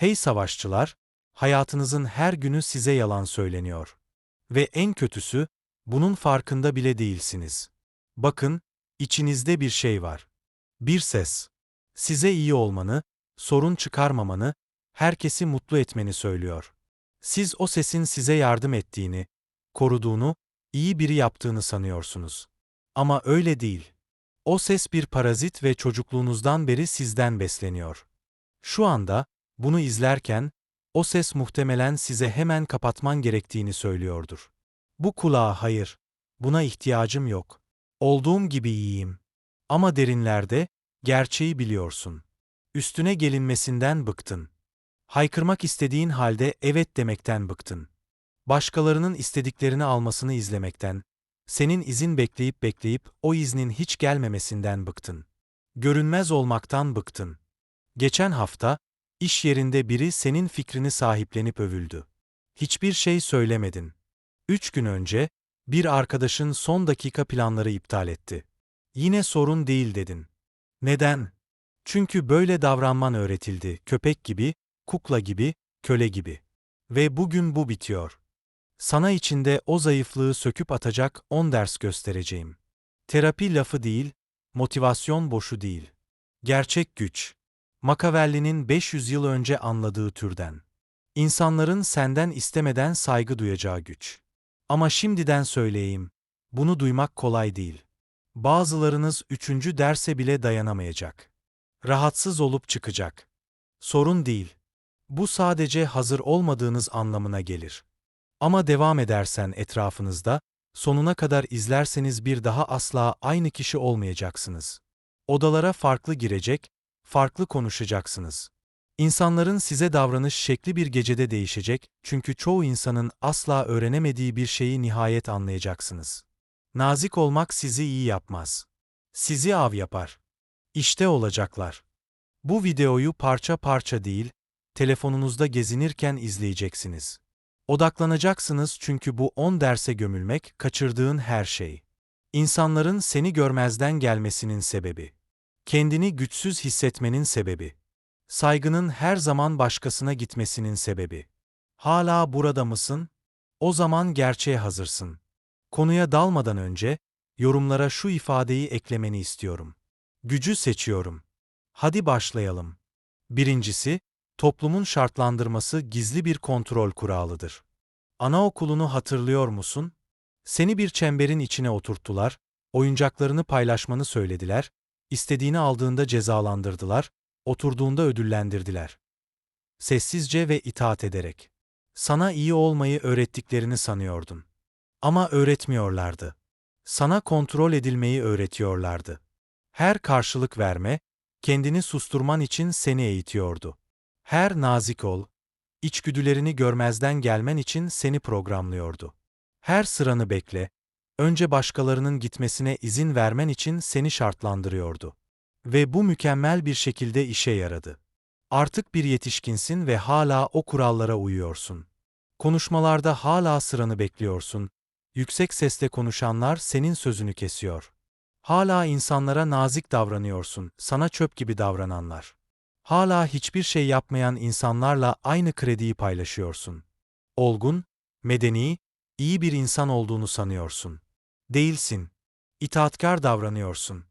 Hey savaşçılar, hayatınızın her günü size yalan söyleniyor. Ve en kötüsü, bunun farkında bile değilsiniz. Bakın, içinizde bir şey var. Bir ses. Size iyi olmanı, sorun çıkarmamanı, herkesi mutlu etmeni söylüyor. Siz o sesin size yardım ettiğini, koruduğunu, iyi biri yaptığını sanıyorsunuz. Ama öyle değil. O ses bir parazit ve çocukluğunuzdan beri sizden besleniyor. Şu anda, bunu izlerken, o ses muhtemelen size hemen kapatman gerektiğini söylüyordur. Bu kulağa hayır, buna ihtiyacım yok. Olduğum gibi iyiyim. Ama derinlerde, gerçeği biliyorsun. Üstüne gelinmesinden bıktın. Haykırmak istediğin halde evet demekten bıktın. Başkalarının istediklerini almasını izlemekten, senin izin bekleyip bekleyip o iznin hiç gelmemesinden bıktın. Görünmez olmaktan bıktın. Geçen hafta, iş yerinde biri senin fikrini sahiplenip övüldü. Hiçbir şey söylemedin. 3 gün önce, bir arkadaşın son dakika planları iptal etti. Yine sorun değil dedin. Neden? Çünkü böyle davranman öğretildi, köpek gibi, kukla gibi, köle gibi. Ve bugün bu bitiyor. Sana içinde o zayıflığı söküp atacak 10 ders göstereceğim. Terapi lafı değil, motivasyon boşu değil. Gerçek güç. Machiavelli'nin 500 yıl önce anladığı türden. İnsanların senden istemeden saygı duyacağı güç. Ama şimdiden söyleyeyim, bunu duymak kolay değil. Bazılarınız 3. derse bile dayanamayacak. Rahatsız olup çıkacak. Sorun değil. Bu sadece hazır olmadığınız anlamına gelir. Ama devam edersen etrafınızda, sonuna kadar izlerseniz bir daha asla aynı kişi olmayacaksınız. Odalara farklı girecek, farklı konuşacaksınız. İnsanların size davranış şekli bir gecede değişecek çünkü çoğu insanın asla öğrenemediği bir şeyi nihayet anlayacaksınız. Nazik olmak sizi iyi yapmaz. Sizi av yapar. İşte olacaklar. Bu videoyu parça parça değil, telefonunuzda gezinirken izleyeceksiniz. Odaklanacaksınız çünkü bu 10 derse gömülmek, kaçırdığın her şey. İnsanların seni görmezden gelmesinin sebebi. Kendini güçsüz hissetmenin sebebi. Saygının her zaman başkasına gitmesinin sebebi. Hala burada mısın? O zaman gerçeğe hazırsın. Konuya dalmadan önce, yorumlara şu ifadeyi eklemeni istiyorum. Gücü seçiyorum. Hadi başlayalım. Birincisi, toplumun şartlandırması gizli bir kontrol kuralıdır. Anaokulunu hatırlıyor musun? Seni bir çemberin içine oturttular, oyuncaklarını paylaşmanı söylediler, istediğini aldığında cezalandırdılar, oturduğunda ödüllendirdiler. Sessizce ve itaat ederek. Sana iyi olmayı öğrettiklerini sanıyordun. Ama öğretmiyorlardı. Sana kontrol edilmeyi öğretiyorlardı. Her karşılık verme, kendini susturman için seni eğitiyordu. Her nazik ol, içgüdülerini görmezden gelmen için seni programlıyordu. Her sıranı bekle, önce başkalarının gitmesine izin vermen için seni şartlandırıyordu. Ve bu mükemmel bir şekilde işe yaradı. Artık bir yetişkinsin ve hala o kurallara uyuyorsun. Konuşmalarda hala sıranı bekliyorsun. Yüksek sesle konuşanlar senin sözünü kesiyor. Hala insanlara nazik davranıyorsun, sana çöp gibi davrananlar. Hala hiçbir şey yapmayan insanlarla aynı krediyi paylaşıyorsun. Olgun, medeni, iyi bir insan olduğunu sanıyorsun. Değilsin. İtaatkar davranıyorsun.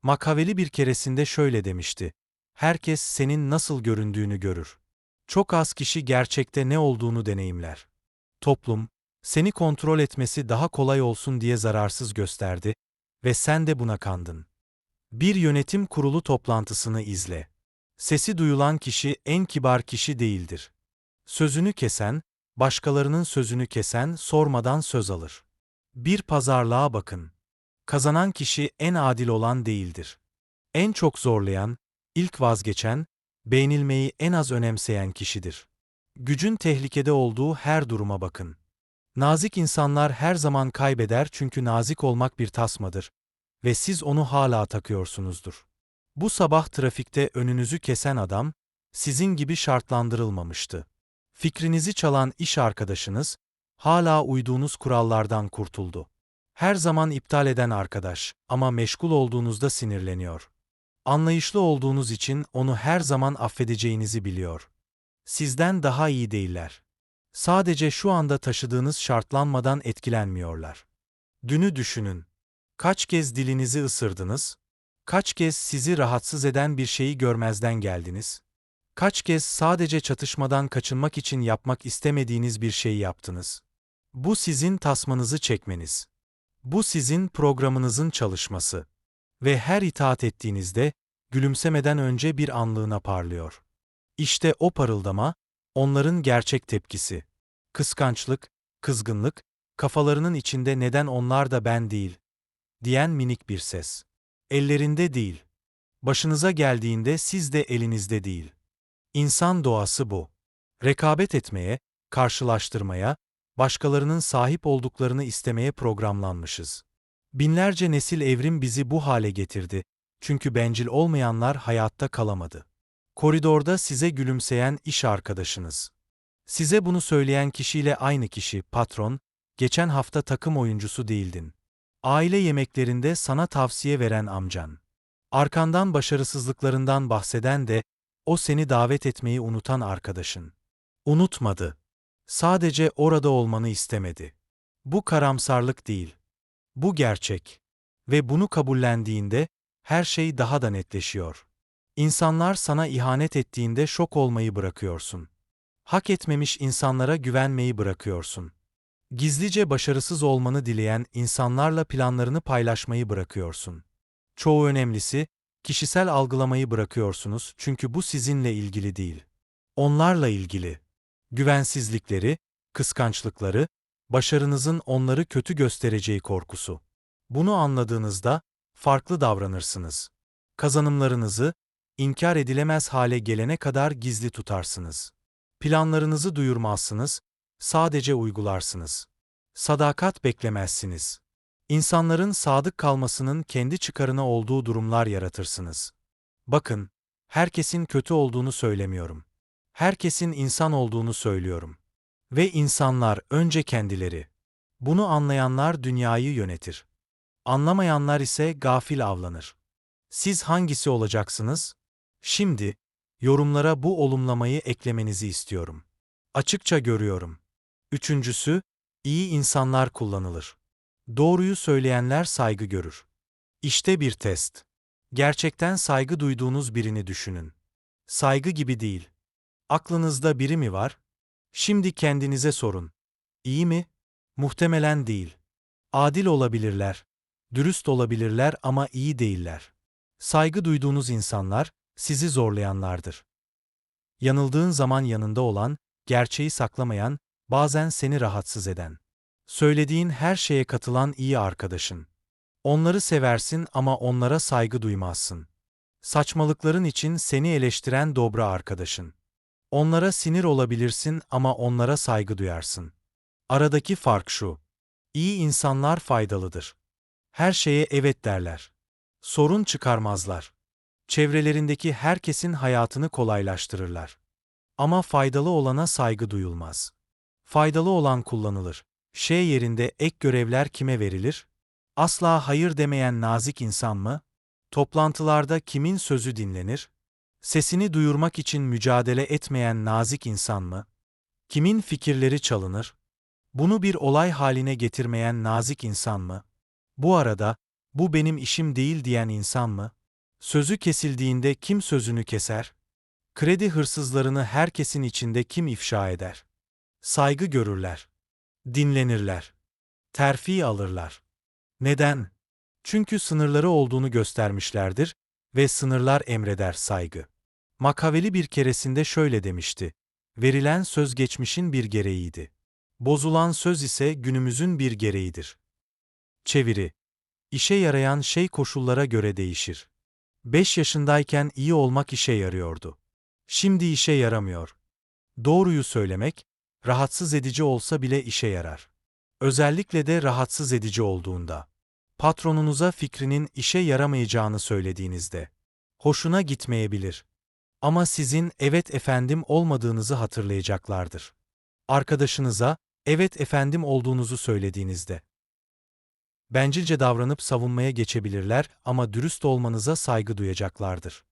Machiavelli bir keresinde şöyle demişti: herkes senin nasıl göründüğünü görür. Çok az kişi gerçekte ne olduğunu deneyimler. Toplum, seni kontrol etmesi daha kolay olsun diye zararsız gösterdi ve sen de buna kandın. Bir yönetim kurulu toplantısını izle. Sesi duyulan kişi en kibar kişi değildir. Sözünü kesen, başkalarının sözünü kesen sormadan söz alır. Bir pazarlığa bakın. Kazanan kişi en adil olan değildir. En çok zorlayan, ilk vazgeçen, beğenilmeyi en az önemseyen kişidir. Gücün tehlikede olduğu her duruma bakın. Nazik insanlar her zaman kaybeder çünkü nazik olmak bir tasmadır ve siz onu hala takıyorsunuzdur. Bu sabah trafikte önünüzü kesen adam, sizin gibi şartlandırılmamıştı. Fikrinizi çalan iş arkadaşınız, hala uyduğunuz kurallardan kurtuldu. Her zaman iptal eden arkadaş ama meşgul olduğunuzda sinirleniyor. Anlayışlı olduğunuz için onu her zaman affedeceğinizi biliyor. Sizden daha iyi değiller. Sadece şu anda taşıdığınız şartlanmadan etkilenmiyorlar. Dünü düşünün. Kaç kez dilinizi ısırdınız? Kaç kez sizi rahatsız eden bir şeyi görmezden geldiniz? Kaç kez sadece çatışmadan kaçınmak için yapmak istemediğiniz bir şeyi yaptınız? Bu sizin tasmanızı çekmeniz. Bu sizin programınızın çalışması. Ve her itaat ettiğinizde, gülümsemeden önce bir anlığına parlıyor. İşte o parıldama, onların gerçek tepkisi. Kıskançlık, kızgınlık, kafalarının içinde neden onlar da ben değil, diyen minik bir ses. Ellerinde değil. Başınıza geldiğinde siz de elinizde değil. İnsan doğası bu. Rekabet etmeye, karşılaştırmaya, başkalarının sahip olduklarını istemeye programlanmışız. Binlerce nesil evrim bizi bu hale getirdi. Çünkü bencil olmayanlar hayatta kalamadı. Koridorda size gülümseyen iş arkadaşınız. Size bunu söyleyen kişiyle aynı kişi, patron, geçen hafta takım oyuncusu değildin. Aile yemeklerinde sana tavsiye veren amcan. Arkandan başarısızlıklarından bahseden de, o seni davet etmeyi unutan arkadaşın. Unutmadı. Sadece orada olmanı istemedi. Bu karamsarlık değil. Bu gerçek. Ve bunu kabullendiğinde, her şey daha da netleşiyor. İnsanlar sana ihanet ettiğinde şok olmayı bırakıyorsun. Hak etmemiş insanlara güvenmeyi bırakıyorsun. Gizlice başarısız olmanı dileyen insanlarla planlarını paylaşmayı bırakıyorsun. Çoğu önemlisi, kişisel algılamayı bırakıyorsunuz çünkü bu sizinle ilgili değil. Onlarla ilgili. Güvensizlikleri, kıskançlıkları, başarınızın onları kötü göstereceği korkusu. Bunu anladığınızda farklı davranırsınız. Kazanımlarınızı inkar edilemez hale gelene kadar gizli tutarsınız. Planlarınızı duyurmazsınız, sadece uygularsınız. Sadakat beklemezsiniz. İnsanların sadık kalmasının kendi çıkarına olduğu durumlar yaratırsınız. Bakın, herkesin kötü olduğunu söylemiyorum. Herkesin insan olduğunu söylüyorum. Ve insanlar önce kendileri. Bunu anlayanlar dünyayı yönetir. Anlamayanlar ise gafil avlanır. Siz hangisi olacaksınız? Şimdi, yorumlara bu olumlamayı eklemenizi istiyorum. Açıkça görüyorum. Üçüncüsü, iyi insanlar kullanılır. Doğruyu söyleyenler saygı görür. İşte bir test. Gerçekten saygı duyduğunuz birini düşünün. Saygı gibi değil. Aklınızda biri mi var? Şimdi kendinize sorun. İyi mi? Muhtemelen değil. Adil olabilirler, dürüst olabilirler ama iyi değiller. Saygı duyduğunuz insanlar, sizi zorlayanlardır. Yanıldığın zaman yanında olan, gerçeği saklamayan, bazen seni rahatsız eden. Söylediğin her şeye katılan iyi arkadaşın. Onları seversin ama onlara saygı duymazsın. Saçmalıkların için seni eleştiren dobra arkadaşın. Onlara sinir olabilirsin ama onlara saygı duyarsın. Aradaki fark şu. İyi insanlar faydalıdır. Her şeye evet derler. Sorun çıkarmazlar. Çevrelerindeki herkesin hayatını kolaylaştırırlar. Ama faydalı olana saygı duyulmaz. Faydalı olan kullanılır. Şey yerinde ek görevler kime verilir? Asla hayır demeyen nazik insan mı? Toplantılarda kimin sözü dinlenir? Sesini duyurmak için mücadele etmeyen nazik insan mı? Kimin fikirleri çalınır? Bunu bir olay haline getirmeyen nazik insan mı? Bu arada, bu benim işim değil diyen insan mı? Sözü kesildiğinde kim sözünü keser? Kredi hırsızlarını herkesin içinde kim ifşa eder? Saygı görürler. Dinlenirler. Terfi alırlar. Neden? Çünkü sınırları olduğunu göstermişlerdir ve sınırlar emreder saygı. Makaveli bir keresinde şöyle demişti. Verilen söz geçmişin bir gereğiydi. Bozulan söz ise günümüzün bir gereğidir. Çeviri. İşe yarayan şey koşullara göre değişir. 5 yaşındayken iyi olmak işe yarıyordu. Şimdi işe yaramıyor. Doğruyu söylemek, rahatsız edici olsa bile işe yarar. Özellikle de rahatsız edici olduğunda. Patronunuza fikrinin işe yaramayacağını söylediğinizde. Hoşuna gitmeyebilir. Ama sizin evet efendim olmadığınızı hatırlayacaklardır. Arkadaşınıza evet efendim olduğunuzu söylediğinizde. Bencilce davranıp savunmaya geçebilirler ama dürüst olmanıza saygı duyacaklardır.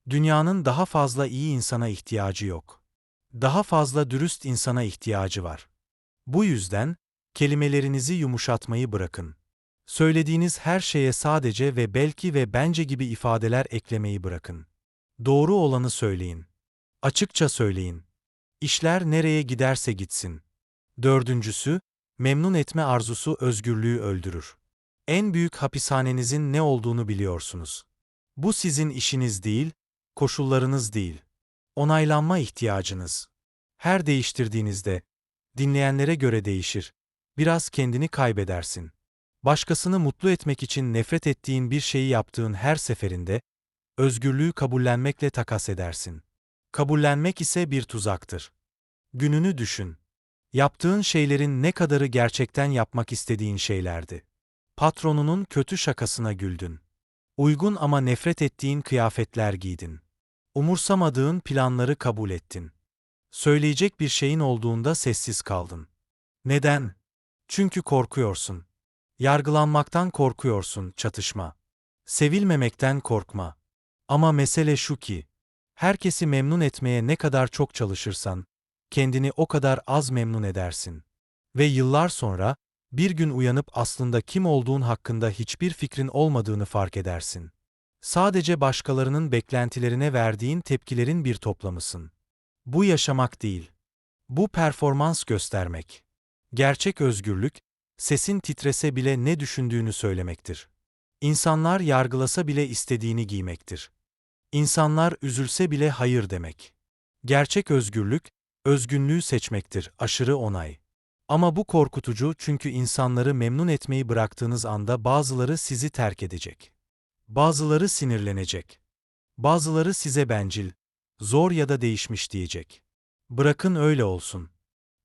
Dünyanın daha fazla iyi insana ihtiyacı yok. Daha fazla dürüst insana ihtiyacı var. Bu yüzden, kelimelerinizi yumuşatmayı bırakın. Söylediğiniz her şeye sadece ve belki ve bence gibi ifadeler eklemeyi bırakın. Doğru olanı söyleyin. Açıkça söyleyin. İşler nereye giderse gitsin. Dördüncüsü, memnun etme arzusu özgürlüğü öldürür. En büyük hapishanenizin ne olduğunu biliyorsunuz. Bu sizin işiniz değil, koşullarınız değil. Onaylanma ihtiyacınız. Her değiştirdiğinizde, dinleyenlere göre değişir. Biraz kendini kaybedersin. Başkasını mutlu etmek için nefret ettiğin bir şeyi yaptığın her seferinde, özgürlüğü kabullenmekle takas edersin. Kabullenmek ise bir tuzaktır. Gününü düşün. Yaptığın şeylerin ne kadarı gerçekten yapmak istediğin şeylerdi. Patronunun kötü şakasına güldün. Uygun ama nefret ettiğin kıyafetler giydin. Umursamadığın planları kabul ettin. Söyleyecek bir şeyin olduğunda sessiz kaldın. Neden? Çünkü korkuyorsun. Yargılanmaktan korkuyorsun, çatışma. Sevilmemekten korkma. Ama mesele şu ki, herkesi memnun etmeye ne kadar çok çalışırsan, kendini o kadar az memnun edersin. Ve yıllar sonra, bir gün uyanıp aslında kim olduğun hakkında hiçbir fikrin olmadığını fark edersin. Sadece başkalarının beklentilerine verdiğin tepkilerin bir toplamısın. Bu yaşamak değil. Bu performans göstermek. Gerçek özgürlük, sesin titrese bile ne düşündüğünü söylemektir. İnsanlar yargılasa bile istediğini giymektir. İnsanlar üzülse bile hayır demek. Gerçek özgürlük, özgünlüğü seçmektir, aşırı onay. Ama bu korkutucu çünkü insanları memnun etmeyi bıraktığınız anda bazıları sizi terk edecek. Bazıları sinirlenecek. Bazıları size bencil, zor ya da değişmiş diyecek. Bırakın öyle olsun.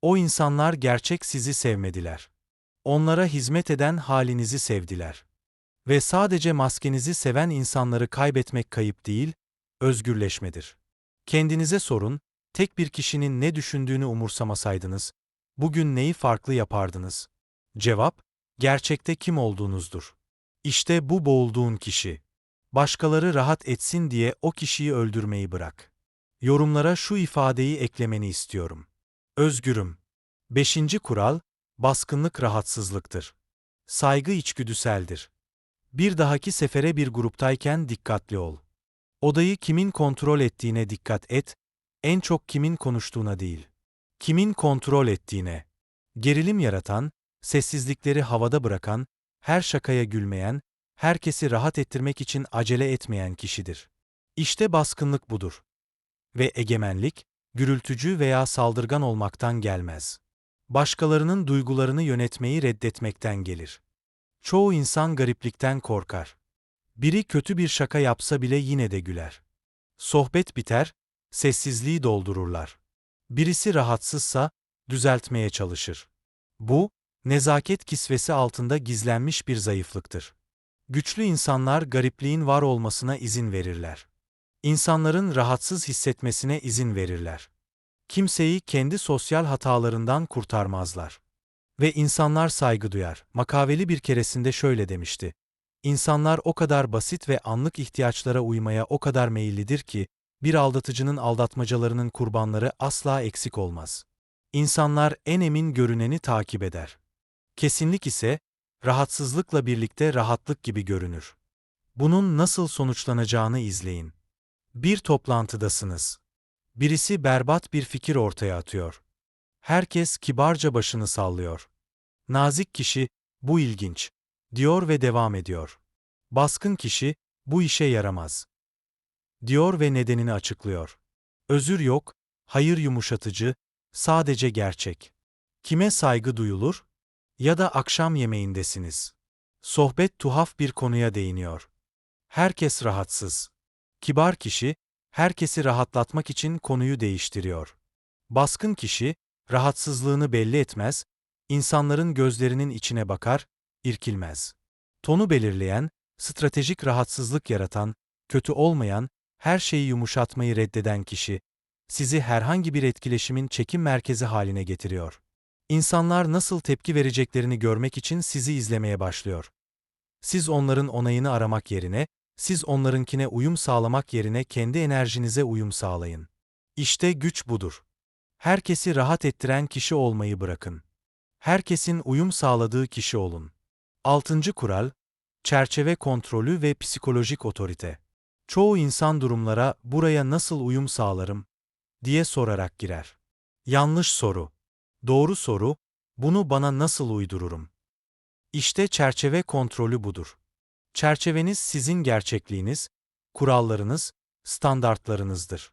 O insanlar gerçek sizi sevmediler. Onlara hizmet eden halinizi sevdiler. Ve sadece maskenizi seven insanları kaybetmek kayıp değil, özgürleşmedir. Kendinize sorun, tek bir kişinin ne düşündüğünü umursamasaydınız, bugün neyi farklı yapardınız? Cevap, gerçekte kim olduğunuzdur. İşte bu boğulduğun kişi. Başkaları rahat etsin diye o kişiyi öldürmeyi bırak. Yorumlara şu ifadeyi eklemeni istiyorum. Özgürüm. Beşinci kural, baskınlık rahatsızlıktır. Saygı içgüdüseldir. Bir dahaki sefere bir gruptayken dikkatli ol. Odayı kimin kontrol ettiğine dikkat et, en çok kimin konuştuğuna değil. Kimin kontrol ettiğine. Gerilim yaratan, sessizlikleri havada bırakan, her şakaya gülmeyen, herkesi rahat ettirmek için acele etmeyen kişidir. İşte baskınlık budur. Ve egemenlik, gürültücü veya saldırgan olmaktan gelmez. Başkalarının duygularını yönetmeyi reddetmekten gelir. Çoğu insan gariplikten korkar. Biri kötü bir şaka yapsa bile yine de güler. Sohbet biter, sessizliği doldururlar. Birisi rahatsızsa, düzeltmeye çalışır. Bu, nezaket kisvesi altında gizlenmiş bir zayıflıktır. Güçlü insanlar garipliğin var olmasına izin verirler. İnsanların rahatsız hissetmesine izin verirler. Kimseyi kendi sosyal hatalarından kurtarmazlar. Ve insanlar saygı duyar. Makaveli bir keresinde şöyle demişti. İnsanlar o kadar basit ve anlık ihtiyaçlara uymaya o kadar meyillidir ki, bir aldatıcının aldatmacalarının kurbanları asla eksik olmaz. İnsanlar en emin görüneni takip eder. Kesinlik ise, rahatsızlıkla birlikte rahatlık gibi görünür. Bunun nasıl sonuçlanacağını izleyin. Bir toplantıdasınız. Birisi berbat bir fikir ortaya atıyor. Herkes kibarca başını sallıyor. Nazik kişi, bu ilginç, diyor ve devam ediyor. Baskın kişi, bu işe yaramaz, diyor ve nedenini açıklıyor. Özür yok, hayır yumuşatıcı, sadece gerçek. Kime saygı duyulur? Ya da akşam yemeğindesiniz. Sohbet tuhaf bir konuya değiniyor. Herkes rahatsız. Kibar kişi, herkesi rahatlatmak için konuyu değiştiriyor. Baskın kişi, rahatsızlığını belli etmez, insanların gözlerinin içine bakar, irkilmez. Tonu belirleyen, stratejik rahatsızlık yaratan, kötü olmayan, her şeyi yumuşatmayı reddeden kişi, sizi herhangi bir etkileşimin çekim merkezi haline getiriyor. İnsanlar nasıl tepki vereceklerini görmek için sizi izlemeye başlıyor. Siz onların onayını aramak yerine, siz onlarınkine uyum sağlamak yerine kendi enerjinize uyum sağlayın. İşte güç budur. Herkesi rahat ettiren kişi olmayı bırakın. Herkesin uyum sağladığı kişi olun. 6. kural, çerçeve kontrolü ve psikolojik otorite. Çoğu insan durumlara "buraya nasıl uyum sağlarım?" diye sorarak girer. Yanlış soru. Doğru soru, bunu bana nasıl uydururum? İşte çerçeve kontrolü budur. Çerçeveniz sizin gerçekliğiniz, kurallarınız, standartlarınızdır.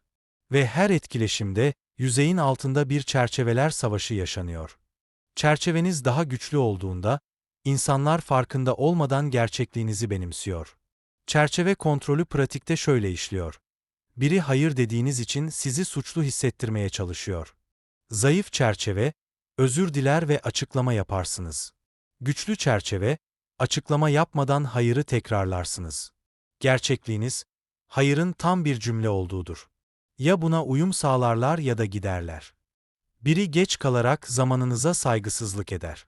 Ve her etkileşimde yüzeyin altında bir çerçeveler savaşı yaşanıyor. Çerçeveniz daha güçlü olduğunda, insanlar farkında olmadan gerçekliğinizi benimsiyor. Çerçeve kontrolü pratikte şöyle işliyor. Biri hayır dediğiniz için sizi suçlu hissettirmeye çalışıyor. Zayıf çerçeve, özür diler ve açıklama yaparsınız. Güçlü çerçeve, açıklama yapmadan hayırı tekrarlarsınız. Gerçekliğiniz, hayırın tam bir cümle olduğudur. Ya buna uyum sağlarlar ya da giderler. Biri geç kalarak zamanınıza saygısızlık eder.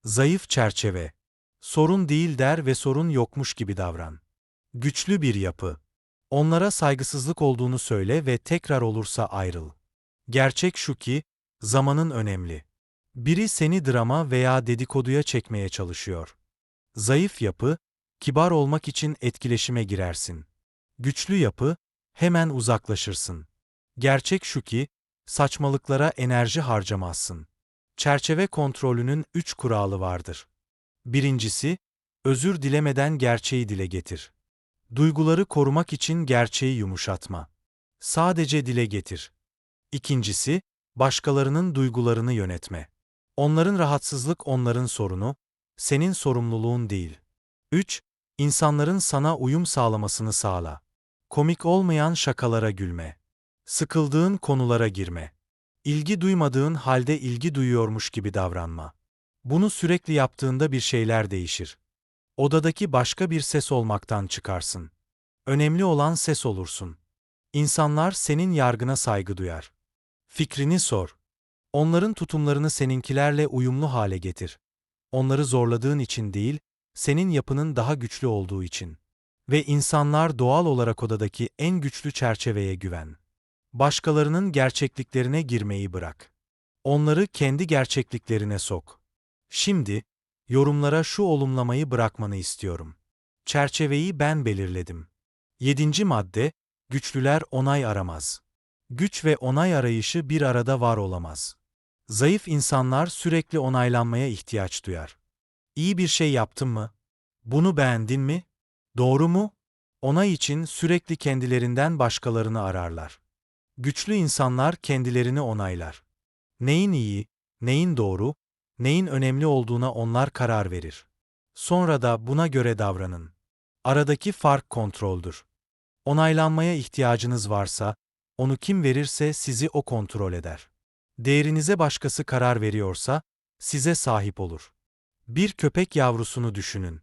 Zayıf çerçeve, sorun değil der ve sorun yokmuş gibi davran. Güçlü bir yapı, onlara saygısızlık olduğunu söyle ve tekrar olursa ayrıl. Gerçek şu ki, zamanın önemli. Biri seni drama veya dedikoduya çekmeye çalışıyor. Zayıf yapı, kibar olmak için etkileşime girersin. Güçlü yapı, hemen uzaklaşırsın. Gerçek şu ki, saçmalıklara enerji harcamazsın. Çerçeve kontrolünün 3 kuralı vardır. Birincisi, özür dilemeden gerçeği dile getir. Duyguları korumak için gerçeği yumuşatma. Sadece dile getir. İkincisi, başkalarının duygularını yönetme. Onların rahatsızlık onların sorunu, senin sorumluluğun değil. 3. İnsanların sana uyum sağlamasını sağla. Komik olmayan şakalara gülme. Sıkıldığın konulara girme. İlgi duymadığın halde ilgi duyuyormuş gibi davranma. Bunu sürekli yaptığında bir şeyler değişir. Odadaki başka bir ses olmaktan çıkarsın. Önemli olan ses olursun. İnsanlar senin yargına saygı duyar. Fikrini sor. Onların tutumlarını seninkilerle uyumlu hale getir. Onları zorladığın için değil, senin yapının daha güçlü olduğu için. Ve insanlar doğal olarak odadaki en güçlü çerçeveye güven. Başkalarının gerçekliklerine girmeyi bırak. Onları kendi gerçekliklerine sok. Şimdi, yorumlara şu olumlamayı bırakmanı istiyorum. Çerçeveyi ben belirledim. 7. madde, güçlüler onay aramaz. Güç ve onay arayışı bir arada var olamaz. Zayıf insanlar sürekli onaylanmaya ihtiyaç duyar. İyi bir şey yaptın mı? Bunu beğendin mi? Doğru mu? Onay için sürekli kendilerinden başkalarını ararlar. Güçlü insanlar kendilerini onaylar. Neyin iyi, neyin doğru, neyin önemli olduğuna onlar karar verir. Sonra da buna göre davranın. Aradaki fark kontroldür. Onaylanmaya ihtiyacınız varsa, onu kim verirse sizi o kontrol eder. Değerinize başkası karar veriyorsa, size sahip olur. Bir köpek yavrusunu düşünün.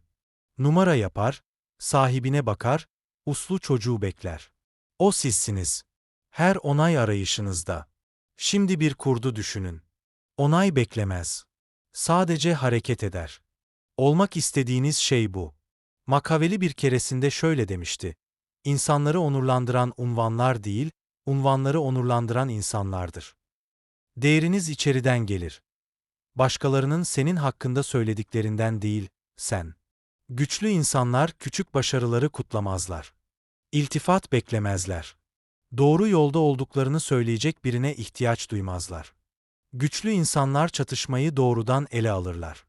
Numara yapar, sahibine bakar, uslu çocuğu bekler. O sizsiniz. Her onay arayışınızda. Şimdi bir kurdu düşünün. Onay beklemez. Sadece hareket eder. Olmak istediğiniz şey bu. Makaveli bir keresinde şöyle demişti. İnsanları onurlandıran unvanlar değil, unvanları onurlandıran insanlardır. Değeriniz içeriden gelir. Başkalarının senin hakkında söylediklerinden değil, sen. Güçlü insanlar küçük başarıları kutlamazlar. İltifat beklemezler. Doğru yolda olduklarını söyleyecek birine ihtiyaç duymazlar. Güçlü insanlar çatışmayı doğrudan ele alırlar.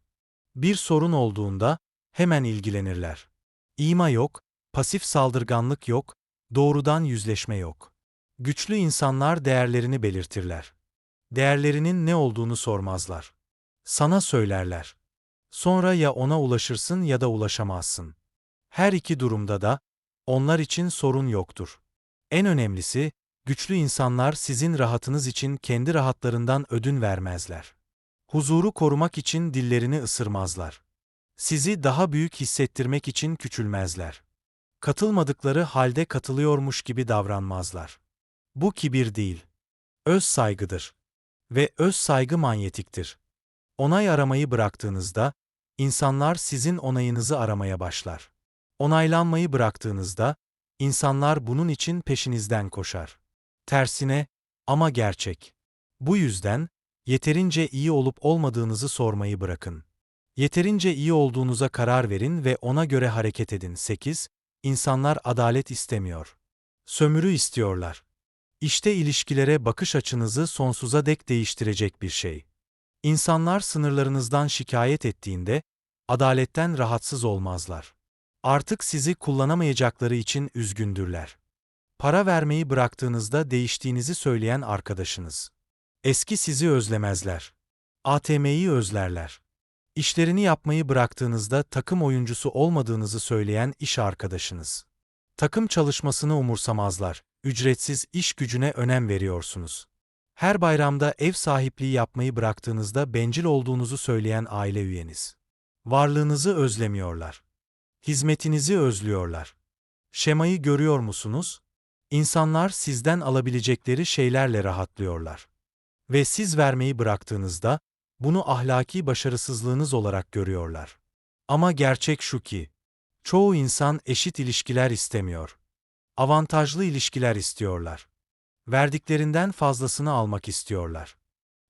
Bir sorun olduğunda hemen ilgilenirler. İma yok, pasif saldırganlık yok, doğrudan yüzleşme yok. Güçlü insanlar değerlerini belirtirler. Değerlerinin ne olduğunu sormazlar. Sana söylerler. Sonra ya ona ulaşırsın ya da ulaşamazsın. Her iki durumda da onlar için sorun yoktur. En önemlisi, güçlü insanlar sizin rahatınız için kendi rahatlarından ödün vermezler. Huzuru korumak için dillerini ısırmazlar. Sizi daha büyük hissettirmek için küçülmezler. Katılmadıkları halde katılıyormuş gibi davranmazlar. Bu kibir değil, öz saygıdır. Ve öz saygı manyetiktir. Onay aramayı bıraktığınızda, insanlar sizin onayınızı aramaya başlar. Onaylanmayı bıraktığınızda, insanlar bunun için peşinizden koşar. Tersine, ama gerçek. Bu yüzden, yeterince iyi olup olmadığınızı sormayı bırakın. Yeterince iyi olduğunuza karar verin ve ona göre hareket edin. 8. İnsanlar adalet istemiyor. Sömürü istiyorlar. İşte ilişkilere bakış açınızı sonsuza dek değiştirecek bir şey. İnsanlar sınırlarınızdan şikayet ettiğinde, adaletten rahatsız olmazlar. Artık sizi kullanamayacakları için üzgündürler. Para vermeyi bıraktığınızda değiştiğinizi söyleyen arkadaşınız. Eski sizi özlemezler. ATM'yi özlerler. İşlerini yapmayı bıraktığınızda takım oyuncusu olmadığınızı söyleyen iş arkadaşınız. Takım çalışmasını umursamazlar. Ücretsiz iş gücüne önem veriyorsunuz. Her bayramda ev sahipliği yapmayı bıraktığınızda bencil olduğunuzu söyleyen aile üyeniz. Varlığınızı özlemiyorlar. Hizmetinizi özlüyorlar. Şemayı görüyor musunuz? İnsanlar sizden alabilecekleri şeylerle rahatlıyorlar. Ve siz vermeyi bıraktığınızda, bunu ahlaki başarısızlığınız olarak görüyorlar. Ama gerçek şu ki, çoğu insan eşit ilişkiler istemiyor. Avantajlı ilişkiler istiyorlar. Verdiklerinden fazlasını almak istiyorlar.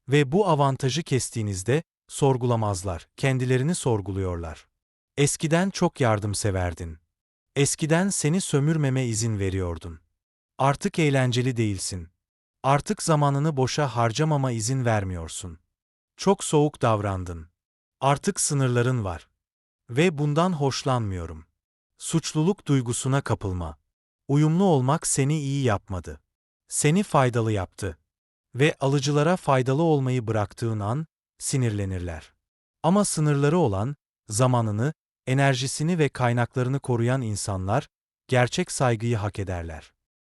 Ve bu avantajı kestiğinizde, sorgulamazlar, kendilerini sorguluyorlar. Eskiden çok yardımseverdin. Eskiden seni sömürmeme izin veriyordun. Artık eğlenceli değilsin. Artık zamanını boşa harcamama izin vermiyorsun. Çok soğuk davrandın. Artık sınırların var. Ve bundan hoşlanmıyorum. Suçluluk duygusuna kapılma. Uyumlu olmak seni iyi yapmadı. Seni faydalı yaptı. Ve alıcılara faydalı olmayı bıraktığın an, sinirlenirler. Ama sınırları olan, zamanını, enerjisini ve kaynaklarını koruyan insanlar, gerçek saygıyı hak ederler.